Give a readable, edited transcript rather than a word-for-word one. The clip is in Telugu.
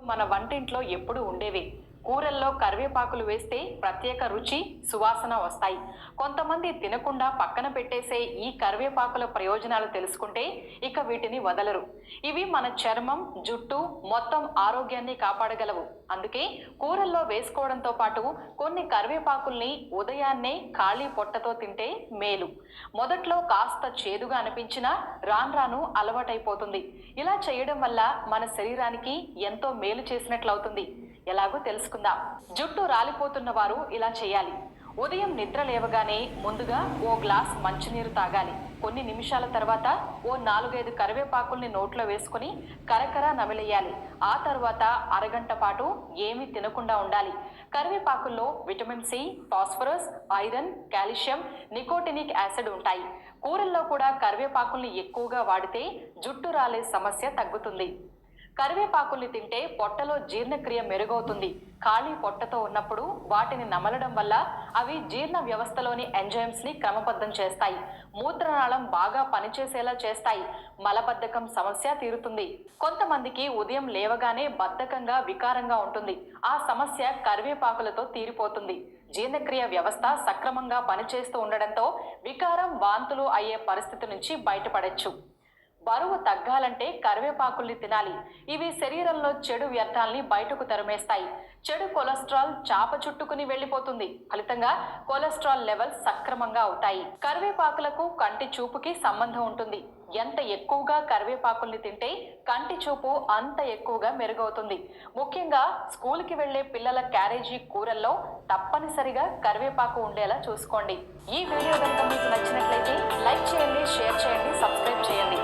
మన వంటింట్లో ఎప్పుడు ఉండేవి. కూరల్లో కరివేపాకులు వేస్తే ప్రత్యేక రుచి, సువాసన వస్తాయి. కొంతమంది తినకుండా పక్కన పెట్టేసే ఈ కరివేపాకుల ప్రయోజనాలు తెలుసుకుంటే ఇక వీటిని వదలరు. ఇవి మన చర్మం, జుట్టు మొత్తం ఆరోగ్యాన్ని కాపాడగలవు. అందుకే కూరల్లో వేసుకోవడంతో పాటు కొన్ని కరివేపాకుల్ని ఉదయాన్నే ఖాళీ పొట్టతో తింటే మేలు. మొదట్లో కాస్త చేదుగా అనిపించినా రాను రాను అలవాటైపోతుంది. ఇలా చేయడం వల్ల మన శరీరానికి ఎంతో మేలు చేసినట్లవుతుంది. ఎలాగో తెలుసుకుందాం. జుట్టు రాలిపోతున్న వారు ఇలా చేయాలి. ఉదయం నిద్ర లేవగానే ముందుగా ఓ గ్లాస్ మంచినీరు తాగాలి. కొన్ని నిమిషాల తర్వాత ఓ 4-5 కరివేపాకుల్ని నోట్లో వేసుకుని కరకర నమిలేయాలి. ఆ తర్వాత అరగంట పాటు ఏమీ తినకుండా ఉండాలి. కరివేపాకుల్లో vitamin C, phosphorus, iron, calcium, nicotinic acid ఉంటాయి. కూరల్లో కూడా కరివేపాకుల్ని ఎక్కువగా వాడితే జుట్టు రాలే సమస్య తగ్గుతుంది. కరివేపాకుల్ని తింటే పొట్టలో జీర్ణక్రియ మెరుగవుతుంది. ఖాళీ పొట్టతో ఉన్నప్పుడు వాటిని నమలడం వల్ల అవి జీర్ణ వ్యవస్థలోని ఎంజైమ్స్ ని క్రమబద్ధం చేస్తాయి. మూత్రనాళం బాగా పనిచేసేలా చేస్తాయి. మలబద్ధకం సమస్య తీరుతుంది. కొంతమందికి ఉదయం లేవగానే బద్ధకంగా, వికారంగా ఉంటుంది. ఆ సమస్య కరివేపాకులతో తీరిపోతుంది. జీర్ణక్రియ వ్యవస్థ సక్రమంగా పనిచేస్తూ ఉండడంతో వికారం, వాంతులు అయ్యే పరిస్థితి నుంచి బయటపడొచ్చు. బరువు తగ్గాలంటే కరివేపాకుల్ని తినాలి. ఇవి శరీరంలో చెడు వ్యర్థాల్ని బయటకు తరిమేస్తాయి. చెడు కొలెస్ట్రాల్ చాప చుట్టుకుని వెళ్ళిపోతుంది. ఫలితంగా కొలెస్ట్రాల్ లెవెల్స్ సక్రమంగా అవుతాయి. కరివేపాకులకు కంటి చూపుకి సంబంధం ఉంటుంది. ఎంత ఎక్కువగా కరివేపాకుల్ని తింటే కంటి చూపు అంత ఎక్కువగా మెరుగవుతుంది. ముఖ్యంగా స్కూల్కి వెళ్లే పిల్లల క్యారేజీ కూరల్లో తప్పనిసరిగా కరివేపాకు ఉండేలా చూసుకోండి. ఈ వీడియో కనుక మీకు నచ్చినట్లయితే లైక్ చేయండి, షేర్ చేయండి, సబ్స్క్రైబ్ చేయండి.